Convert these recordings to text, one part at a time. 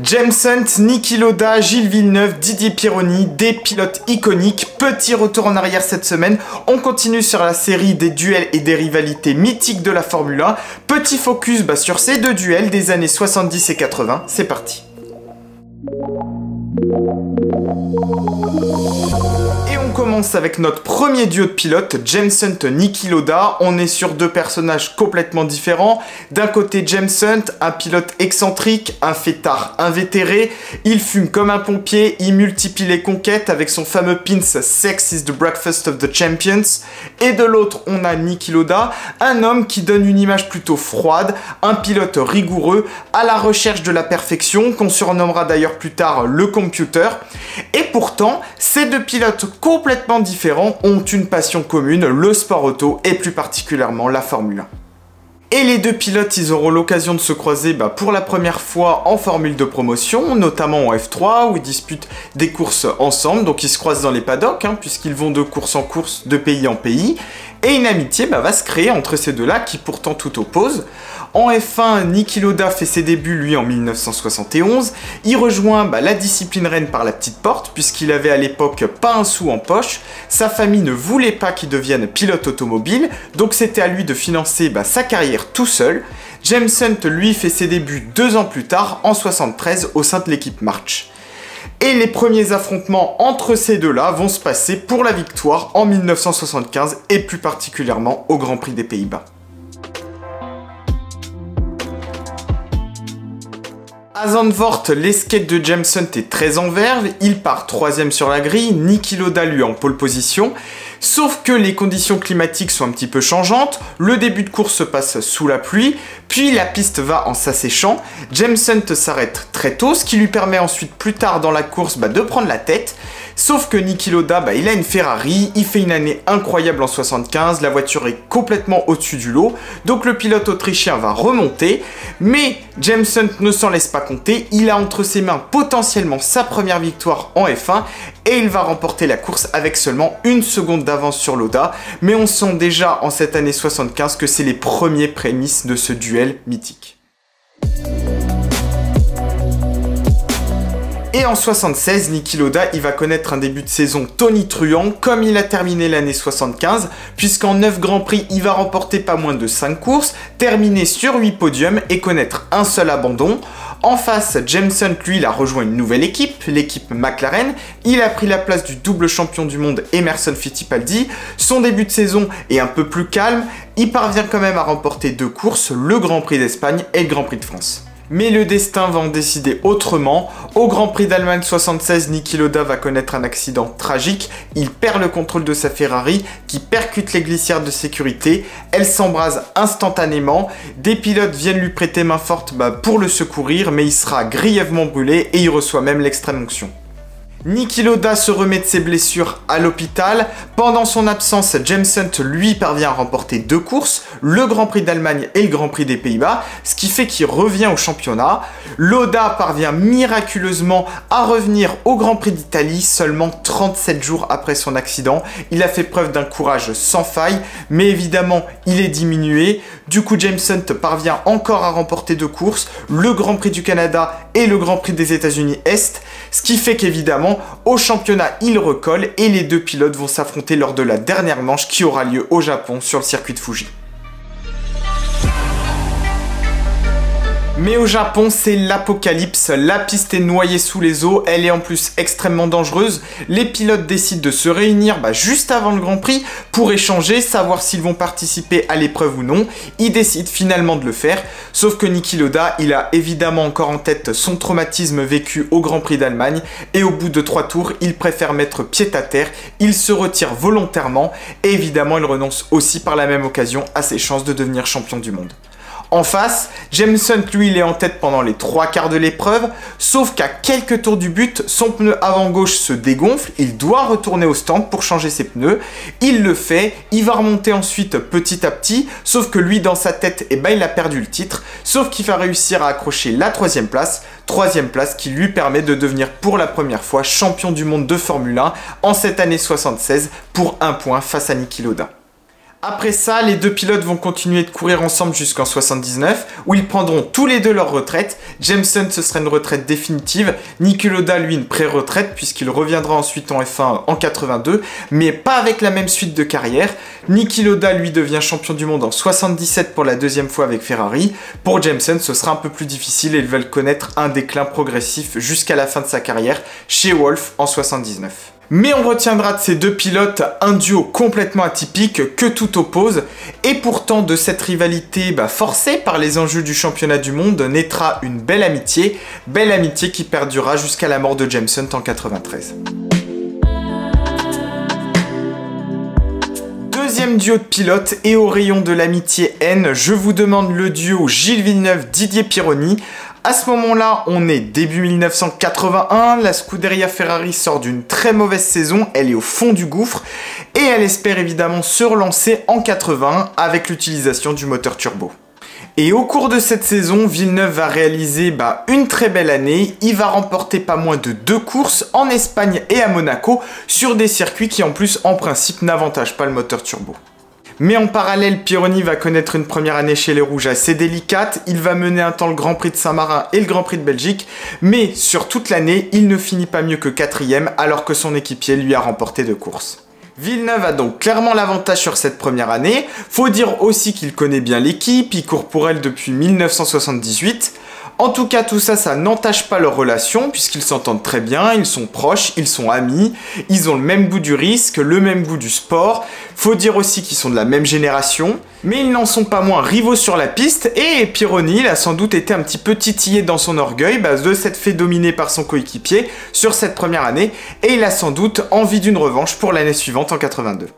James Hunt, Niki Lauda, Gilles Villeneuve, Didier Pironi, des pilotes iconiques. Petit retour en arrière cette semaine. On continue sur la série des duels et des rivalités mythiques de la Formule 1. Petit focus sur ces deux duels des années 70 et 80. C'est parti. Et on commence avec notre premier duo de pilotes, James Hunt, Niki Lauda. On est sur deux personnages complètement différents. D'un côté, James Hunt, un pilote excentrique, un fêtard invétéré. Il fume comme un pompier, il multiplie les conquêtes avec son fameux pins Sex is the breakfast of the champions. Et de l'autre, on a Niki Lauda, un homme qui donne une image plutôt froide, un pilote rigoureux, à la recherche de la perfection, qu'on surnommera d'ailleurs plus tard le computer. Et pourtant, ces deux pilotes complètement différents ont une passion commune, le sport auto et plus particulièrement la Formule 1. Et les deux pilotes, ils auront l'occasion de se croiser pour la première fois en formule de promotion, notamment en F3 où ils disputent des courses ensemble, donc ils se croisent dans les paddocks puisqu'ils vont de course en course, de pays en pays. Et une amitié va se créer entre ces deux-là qui pourtant tout opposent. En F1, Niki Lauda fait ses débuts lui en 1971. Il rejoint la discipline reine par la petite porte puisqu'il avait à l'époque pas un sou en poche. Sa famille ne voulait pas qu'il devienne pilote automobile, donc c'était à lui de financer sa carrière tout seul. James Hunt lui fait ses débuts 2 ans plus tard en 73 au sein de l'équipe March. Et les premiers affrontements entre ces deux-là vont se passer pour la victoire en 1975 et plus particulièrement au Grand Prix des Pays-Bas. À Zandvoort, l'escape de James Hunt est très en verve, il part 3ème sur la grille, Niki Lauda lui en pole position. Sauf que les conditions climatiques sont un petit peu changeantes, le début de course se passe sous la pluie, puis la piste va en s'asséchant. James Hunt s'arrête très tôt, ce qui lui permet ensuite plus tard dans la course de prendre la tête. Sauf que Niki Lauda, il a une Ferrari, il fait une année incroyable en 75, la voiture est complètement au-dessus du lot, donc le pilote autrichien va remonter, mais James Hunt ne s'en laisse pas compter, il a entre ses mains potentiellement sa première victoire en F1, et il va remporter la course avec seulement 1 seconde d'avance sur Lauda, mais on sent déjà en cette année 75 que c'est les premiers prémices de ce duel mythique. Et en 76, Niki Lauda, il va connaître un début de saison tonitruant, comme il a terminé l'année 75, puisqu'en 9 Grands Prix, il va remporter pas moins de 5 courses, terminer sur 8 podiums et connaître un seul abandon. En face, James Hunt, lui, il a rejoint une nouvelle équipe, l'équipe McLaren. Il a pris la place du double champion du monde Emerson Fittipaldi. Son début de saison est un peu plus calme. Il parvient quand même à remporter 2 courses, le Grand Prix d'Espagne et le Grand Prix de France. Mais le destin va en décider autrement. Au Grand Prix d'Allemagne 76, Niki Lauda va connaître un accident tragique. Il perd le contrôle de sa Ferrari qui percute les glissières de sécurité. Elle s'embrase instantanément. Des pilotes viennent lui prêter main forte pour le secourir, mais il sera grièvement brûlé et il reçoit même l'extrême onction. Niki Lauda se remet de ses blessures à l'hôpital. Pendant son absence, James Hunt lui parvient à remporter 2 courses, le Grand Prix d'Allemagne et le Grand Prix des Pays-Bas, ce qui fait qu'il revient au championnat. Lauda parvient miraculeusement à revenir au Grand Prix d'Italie seulement 37 jours après son accident. Il a fait preuve d'un courage sans faille, mais évidemment il est diminué. Du coup, James Hunt parvient encore à remporter 2 courses, le Grand Prix du Canada et le Grand Prix des États-Unis Est, ce qui fait qu'évidemment au championnat, il recolle et les deux pilotes vont s'affronter lors de la dernière manche qui aura lieu au Japon sur le circuit de Fuji. Mais au Japon, c'est l'apocalypse, la piste est noyée sous les eaux, elle est en plus extrêmement dangereuse. Les pilotes décident de se réunir juste avant le Grand Prix pour échanger, savoir s'ils vont participer à l'épreuve ou non. Ils décident finalement de le faire, sauf que Niki Lauda, il a évidemment encore en tête son traumatisme vécu au Grand Prix d'Allemagne, et au bout de 3 tours, il préfère mettre pied à terre, il se retire volontairement, et évidemment il renonce aussi par la même occasion à ses chances de devenir champion du monde. En face, James Hunt, lui, il est en tête pendant les 3 quarts de l'épreuve, sauf qu'à quelques tours du but, son pneu avant gauche se dégonfle, il doit retourner au stand pour changer ses pneus, il le fait, il va remonter ensuite petit à petit, sauf que lui, dans sa tête, il a perdu le titre, sauf qu'il va réussir à accrocher la 3e place qui lui permet de devenir pour la première fois champion du monde de Formule 1 en cette année 76 pour 1 point face à Niki Lauda. Après ça, les deux pilotes vont continuer de courir ensemble jusqu'en 79, où ils prendront tous les deux leur retraite. Jameson, ce sera une retraite définitive. Niki Lauda, lui, une pré-retraite, puisqu'il reviendra ensuite en F1 en 82, mais pas avec la même suite de carrière. Niki Lauda, lui, devient champion du monde en 77 pour la deuxième fois avec Ferrari. Pour Jameson, ce sera un peu plus difficile et ils veulent connaître un déclin progressif jusqu'à la fin de sa carrière chez Wolff en 79. Mais on retiendra de ces deux pilotes un duo complètement atypique que tout oppose, et pourtant de cette rivalité forcée par les enjeux du championnat du monde naîtra une belle amitié qui perdurera jusqu'à la mort de Jameson en 93. Deuxième duo de pilotes, et au rayon de l'amitié N, je vous demande le duo Gilles Villeneuve-Didier Pironi. À ce moment-là, on est début 1981, la Scuderia Ferrari sort d'une très mauvaise saison, elle est au fond du gouffre, et elle espère évidemment se relancer en 80 avec l'utilisation du moteur turbo. Et au cours de cette saison, Villeneuve va réaliser une très belle année. Il va remporter pas moins de 2 courses en Espagne et à Monaco sur des circuits qui en plus en principe n'avantagent pas le moteur turbo. Mais en parallèle, Pironi va connaître une première année chez les Rouges assez délicate. Il va mener un temps le Grand Prix de Saint-Marin et le Grand Prix de Belgique. Mais sur toute l'année, il ne finit pas mieux que 4e alors que son équipier lui a remporté 2 courses. Villeneuve a donc clairement l'avantage sur cette première année. Faut dire aussi qu'il connaît bien l'équipe, il court pour elle depuis 1978. En tout cas, tout ça, ça n'entache pas leur relation puisqu'ils s'entendent très bien, ils sont proches, ils sont amis, ils ont le même goût du risque, le même goût du sport. Faut dire aussi qu'ils sont de la même génération, mais ils n'en sont pas moins rivaux sur la piste et Pironi, il a sans doute été un petit peu titillé dans son orgueil de s'être fait dominer par son coéquipier sur cette première année et il a sans doute envie d'une revanche pour l'année suivante en 82.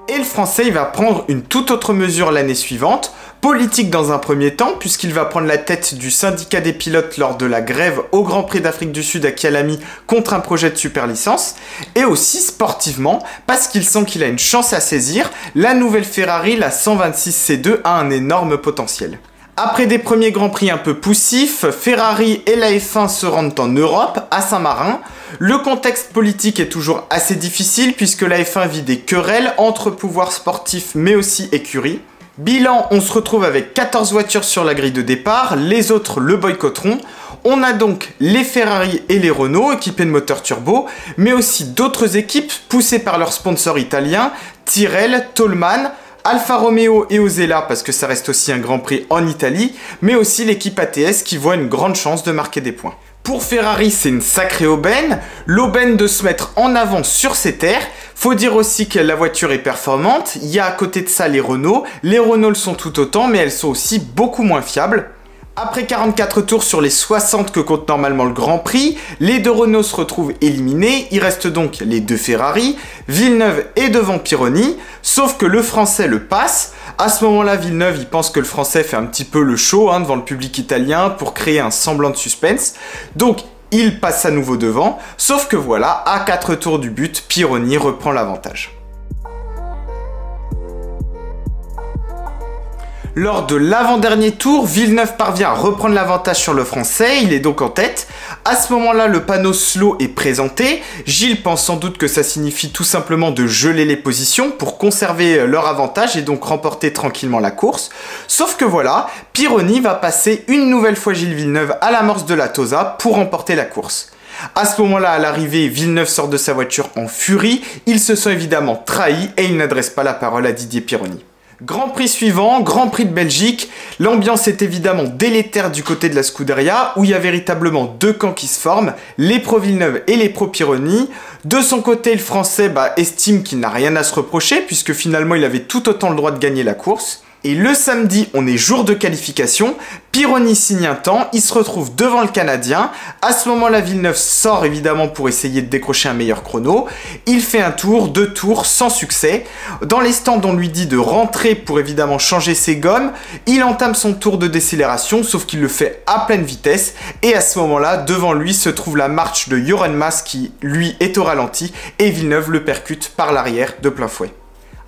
Et le Français, il va prendre une toute autre mesure l'année suivante, politique dans un premier temps, puisqu'il va prendre la tête du syndicat des pilotes lors de la grève au Grand Prix d'Afrique du Sud à Kyalami contre un projet de super licence, et aussi sportivement, parce qu'il sent qu'il a une chance à saisir, la nouvelle Ferrari, la 126 C2, a un énorme potentiel. Après des premiers Grands Prix un peu poussifs, Ferrari et la F1 se rendent en Europe, à Saint-Marin. Le contexte politique est toujours assez difficile puisque la F1 vit des querelles entre pouvoirs sportifs mais aussi écuries. Bilan, on se retrouve avec 14 voitures sur la grille de départ, les autres le boycotteront. On a donc les Ferrari et les Renault équipés de moteurs turbo, mais aussi d'autres équipes poussées par leurs sponsors italiens, Tyrrell, Toleman, Alfa Romeo et Osella parce que ça reste aussi un Grand Prix en Italie, mais aussi l'équipe ATS qui voit une grande chance de marquer des points. Pour Ferrari, c'est une sacrée aubaine, l'aubaine de se mettre en avant sur ses terres. Faut dire aussi que la voiture est performante, il y a à côté de ça les Renault le sont tout autant, mais elles sont aussi beaucoup moins fiables. Après 44 tours sur les 60 que compte normalement le Grand Prix, les deux Renault se retrouvent éliminés, il reste donc les deux Ferrari, Villeneuve est devant Pironi, sauf que le Français le passe. À ce moment-là, Villeneuve, il pense que le Français fait un petit peu le show devant le public italien pour créer un semblant de suspense, donc il passe à nouveau devant, sauf que voilà, à 4 tours du but, Pironi reprend l'avantage. Lors de l'avant-dernier tour, Villeneuve parvient à reprendre l'avantage sur le Français, il est donc en tête. À ce moment-là, le panneau slow est présenté. Gilles pense sans doute que ça signifie tout simplement de geler les positions pour conserver leur avantage et donc remporter tranquillement la course. Sauf que voilà, Pironi va passer une nouvelle fois Gilles Villeneuve à l'amorce de la Tosa pour remporter la course. À ce moment-là, à l'arrivée, Villeneuve sort de sa voiture en furie. Il se sent évidemment trahi et il n'adresse pas la parole à Didier Pironi. Grand Prix suivant, Grand Prix de Belgique, l'ambiance est évidemment délétère du côté de la Scuderia où il y a véritablement deux camps qui se forment, les pro Villeneuve et les pro Pironi. De son côté, le Français estime qu'il n'a rien à se reprocher puisque finalement il avait tout autant le droit de gagner la course. Et le samedi, on est jour de qualification, Pironi signe un temps, il se retrouve devant le Canadien. À ce moment-là, Villeneuve sort évidemment pour essayer de décrocher un meilleur chrono. Il fait un tour, 2 tours, sans succès. Dans les stands, on lui dit de rentrer pour évidemment changer ses gommes. Il entame son tour de décélération, sauf qu'il le fait à pleine vitesse. Et à ce moment-là, devant lui se trouve la marche de Joren Mas qui, lui, est au ralenti. Et Villeneuve le percute par l'arrière de plein fouet.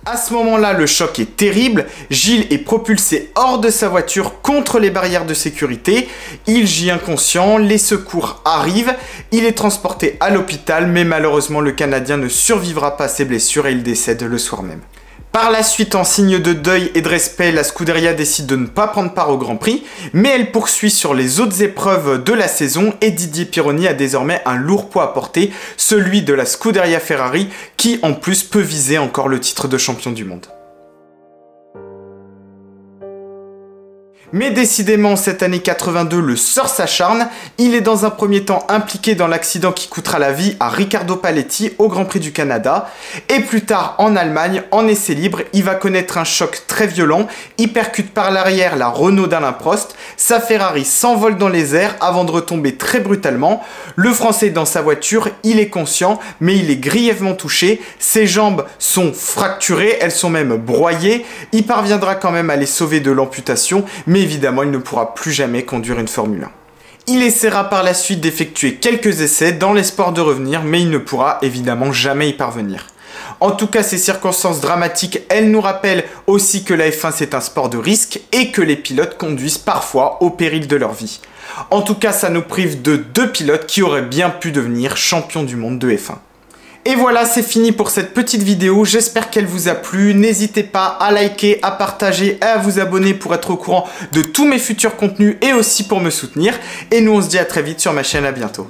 À ce moment-là, le choc est terrible, Gilles est propulsé hors de sa voiture contre les barrières de sécurité, il gît inconscient, les secours arrivent, il est transporté à l'hôpital, mais malheureusement le Canadien ne survivra pas à ses blessures et il décède le soir même. Par la suite, en signe de deuil et de respect, la Scuderia décide de ne pas prendre part au Grand Prix, mais elle poursuit sur les autres épreuves de la saison et Didier Pironi a désormais un lourd poids à porter, celui de la Scuderia Ferrari, qui en plus peut viser encore le titre de champion du monde. Mais décidément, cette année 82, le sort s'acharne. Il est dans un premier temps impliqué dans l'accident qui coûtera la vie à Riccardo Paletti au Grand Prix du Canada. Et plus tard, en Allemagne, en essai libre, il va connaître un choc très violent. Il percute par l'arrière la Renault d'Alain Prost. Sa Ferrari s'envole dans les airs avant de retomber très brutalement. Le Français dans sa voiture, il est conscient, mais il est grièvement touché. Ses jambes sont fracturées, elles sont même broyées. Il parviendra quand même à les sauver de l'amputation, mais évidemment, il ne pourra plus jamais conduire une Formule 1. Il essaiera par la suite d'effectuer quelques essais dans l'espoir de revenir, mais il ne pourra évidemment jamais y parvenir. En tout cas, ces circonstances dramatiques, elles nous rappellent aussi que la F1 c'est un sport de risque et que les pilotes conduisent parfois au péril de leur vie. En tout cas, ça nous prive de 2 pilotes qui auraient bien pu devenir champions du monde de F1. Et voilà, c'est fini pour cette petite vidéo, j'espère qu'elle vous a plu, n'hésitez pas à liker, à partager et à vous abonner pour être au courant de tous mes futurs contenus et aussi pour me soutenir. Et nous on se dit à très vite sur ma chaîne, à bientôt.